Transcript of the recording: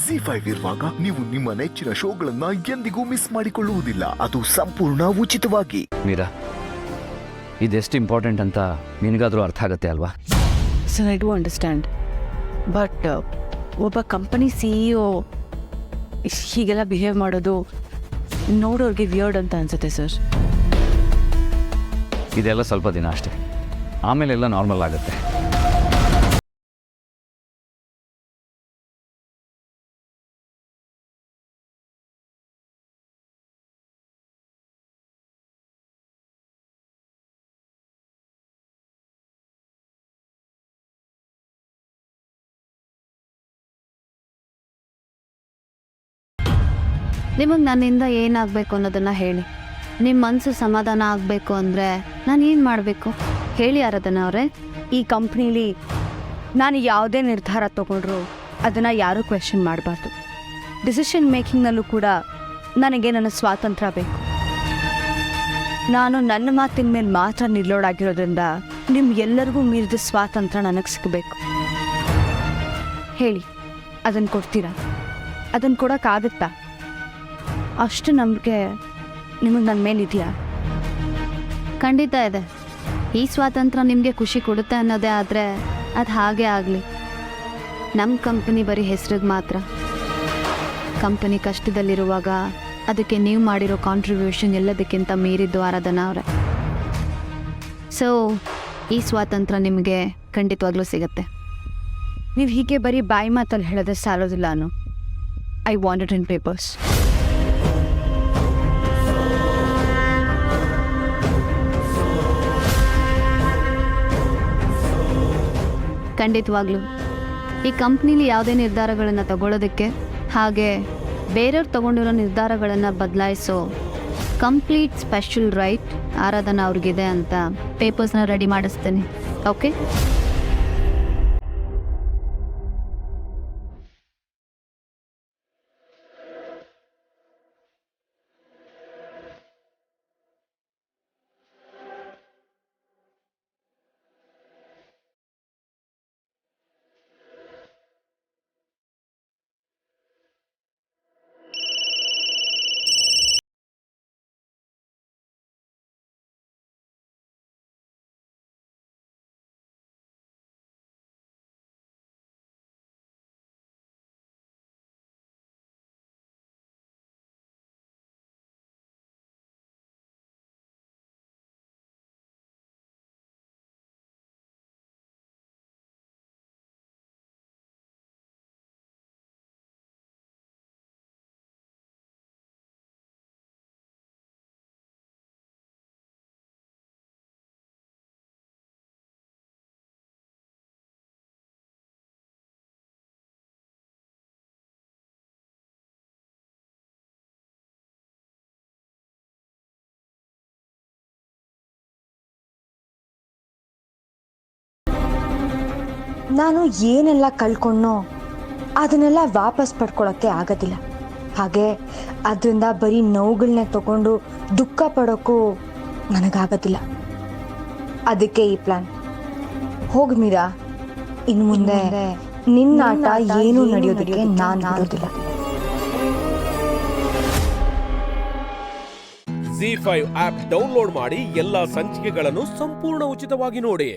ZEE5 ಇರುವಾಗ ನೀವು ನಿಮ್ಮ ನೆಚ್ಚಿನ ಶೋಗಳನ್ನ ಎಂದಿಗೂ ಮಿಸ್ ಮಾಡಿಕೊಳ್ಳುವುದಿಲ್ಲ. ಅದು ಸಂಪೂರ್ಣ ಉಚಿತವಾಗಿ. ಮೀರಾ, ಇದೆಷ್ಟು ಇಂಪಾರ್ಟೆಂಟ್ ಅಂತ ನಿನಗಾದ್ರೂ ಅರ್ಥ ಆಗತ್ತೆ ಅಲ್ವಾ? Sir, I do understand. But ಒಬ್ಬ ಕಂಪನಿ CEO ಹೀಗೆಲ್ಲ ಬಿಹೇವ್ ಮಾಡೋದು ನೋಡೋರಿಗೆ ವಿಯರ್ಡ್ ಅಂತ ಅನ್ಸುತ್ತೆ ಸರ್. ಇದೆಲ್ಲ ಸ್ವಲ್ಪ ದಿನ ಅಷ್ಟೇ, ಆಮೇಲೆ ಎಲ್ಲ ನಾರ್ಮಲ್ ಆಗುತ್ತೆ. ನಿಮಗೆ ನನ್ನಿಂದ ಏನಾಗಬೇಕು ಅನ್ನೋದನ್ನು ಹೇಳಿ. ನಿಮ್ಮ ಮನಸ್ಸು ಸಮಾಧಾನ ಆಗಬೇಕು ಅಂದರೆ ನಾನು ಏನು ಮಾಡಬೇಕು ಹೇಳಿ ಆರಾಧನಾ ಅವರೇ. ಈ ಕಂಪ್ನೀಲಿ ನಾನು ಯಾವುದೇ ನಿರ್ಧಾರ ತೊಗೊಂಡ್ರು ಅದನ್ನು ಯಾರೂ ಕ್ವೆಶ್ಚನ್ ಮಾಡಬಾರ್ದು. ಡಿಸಿಷನ್ ಮೇಕಿಂಗ್ನಲ್ಲೂ ಕೂಡ ನನಗೆ ನನ್ನ ಸ್ವಾತಂತ್ರ್ಯ ಬೇಕು. ನಾನು ನನ್ನ ಮಾತಿನ ಮೇಲೆ ಮಾತ್ರ ನಿಲ್ಲೋಡಾಗಿರೋದ್ರಿಂದ ನಿಮ್ಗೆಲ್ಲರಿಗೂ ಮೀರಿದ ಸ್ವಾತಂತ್ರ್ಯ ನನಗೆ ಸಿಗಬೇಕು. ಹೇಳಿ, ಅದನ್ನು ಕೊಡ್ತೀರಾ? ಅದನ್ನು ಕೊಡೋಕ್ಕಾಗುತ್ತಾ? ಅಷ್ಟು ನಂಬಿಕೆ ನಿಮಗೆ ನನ್ನ ಮೇಲಿದೆಯಾ? ಖಂಡಿತ ಇದೆ. ಈ ಸ್ವಾತಂತ್ರ್ಯ ನಿಮಗೆ ಖುಷಿ ಕೊಡುತ್ತೆ ಅನ್ನೋದೇ ಆದರೆ ಅದು ಹಾಗೇ ಆಗಲಿ. ನಮ್ಮ ಕಂಪನಿ ಬರೀ ಹೆಸ್ರಿಗೆ ಮಾತ್ರ. ಕಂಪನಿ ಕಷ್ಟದಲ್ಲಿರುವಾಗ ಅದಕ್ಕೆ ನೀವು ಮಾಡಿರೋ ಕಾಂಟ್ರಿಬ್ಯೂಷನ್ ಎಲ್ಲದಕ್ಕಿಂತ ಮೀರಿದ್ದು ಆರಾಧನಾ ಅವರೇ. ಸೊ ಈ ಸ್ವಾತಂತ್ರ್ಯ ನಿಮಗೆ ಖಂಡಿತವಾಗ್ಲೂ ಸಿಗತ್ತೆ. ನೀವು ಹೀಗೆ ಬರೀ ಬಾಯಿ ಮಾತಲ್ಲಿ ಹೇಳೋದೇ ಸಾಲೋದಿಲ್ಲ. I want it in papers. ಖಂಡಿತವಾಗ್ಲೂ ಈ ಕಂಪ್ನೀಲಿ ಯಾವುದೇ ನಿರ್ಧಾರಗಳನ್ನು ತಗೊಳ್ಳೋದಕ್ಕೆ ಹಾಗೆ ಬೇರೆಯವ್ರು ತಗೊಂಡಿರೋ ನಿರ್ಧಾರಗಳನ್ನು ಬದಲಾಯಿಸೋ ಕಂಪ್ಲೀಟ್ ಸ್ಪೆಷಲ್ ರೈಟ್ ಆರಾಧನಾ ಅವ್ರಿಗಿದೆ ಅಂತ ಪೇಪರ್ಸ್ನ ರೆಡಿ ಮಾಡಿಸ್ತೇನೆ. ಓಕೆ? ನಾನು ಏನೆಲ್ಲ ಕಳ್ಕೊಂಡೋ ಅದನ್ನೆಲ್ಲ ವಾಪಸ್ ಪಡ್ಕೊಳ್ಳೋಕ್ಕೆ ಆಗೋದಿಲ್ಲ. ಹಾಗೆ ಅದರಿಂದ ಬರೀ ನೋವುಗಳನ್ನೇ ತಗೊಂಡು ದುಃಖ ಪಡೋಕ್ಕೂ ನನಗಾಗೋದಿಲ್ಲ. ಅದಕ್ಕೆ ಈ ಪ್ಲಾನ್. ಹೋಗಿ ಮೀರಾ, ಇನ್ನು ಮುಂದೆ ನಿನ್ನ ಆಟ ಏನೂ ನಡೆಯೋದಕ್ಕೆ ನಾನು ಬಿಡೋದಿಲ್ಲ. ZEE5 ಆಪ್ ಡೌನ್ಲೋಡ್ ಮಾಡಿ ಎಲ್ಲಾ ಸಂಚಿಕೆಗಳನ್ನು ಸಂಪೂರ್ಣ ಉಚಿತವಾಗಿ ನೋಡಿ.